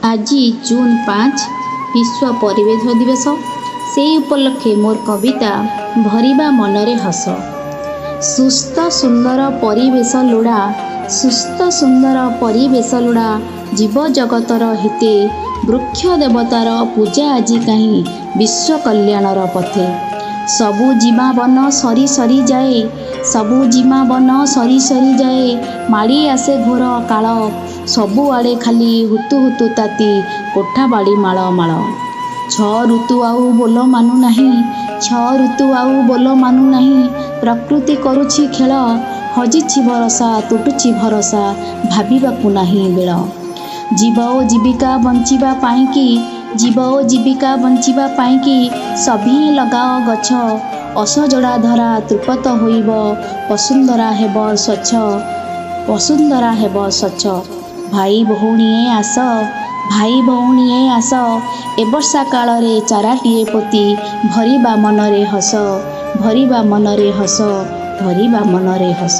আজি जून 5 विश्व परिवेश दिवस। से उपलक्षे मोर कविता भरिबा मनरे हस। सुस्थ सुंदर परिवेश लोड़ा, सुस्थ सुंदर परिवेश लोड़ा, जीव जगतर हिते वृक्ष देवतार पूजा आज कहीं विश्व कल्याणर पथे। सबु जीमा बन सरी सरी जाए, सबु जीमा बन सरी सरी जाए, माड़ी आसे घोर काल, सबु आड़े खाली हुतु हुतु ताती कोठा बाड़ी माଳ माଳ। छ ऋतु आउ बोल मानु नहीं, छ ऋतु आउ बोल मानु नहीं, प्रकृति करुछि खेल, हजिछि भरसा तुटुछि भरसा, भाबिबाकु नाही बेल। जीव ओ जीविका बंचिबा पाइकी, जीव ओ जीविका बंचिबा पाइकी, सभी लगाओ गछ, असजड़ा धरा तृपत होइब, वसुंधरा हेब स्वच्छ, वसुंधरा हेब स्वच्छ। भाई भौणीए आस, भाई भौणीए आस, ए वर्षा काଳରେ चाराटिए पोती भरिबा मनरे हस, भरिबा मनरे हस, भरिबा मनरे हस।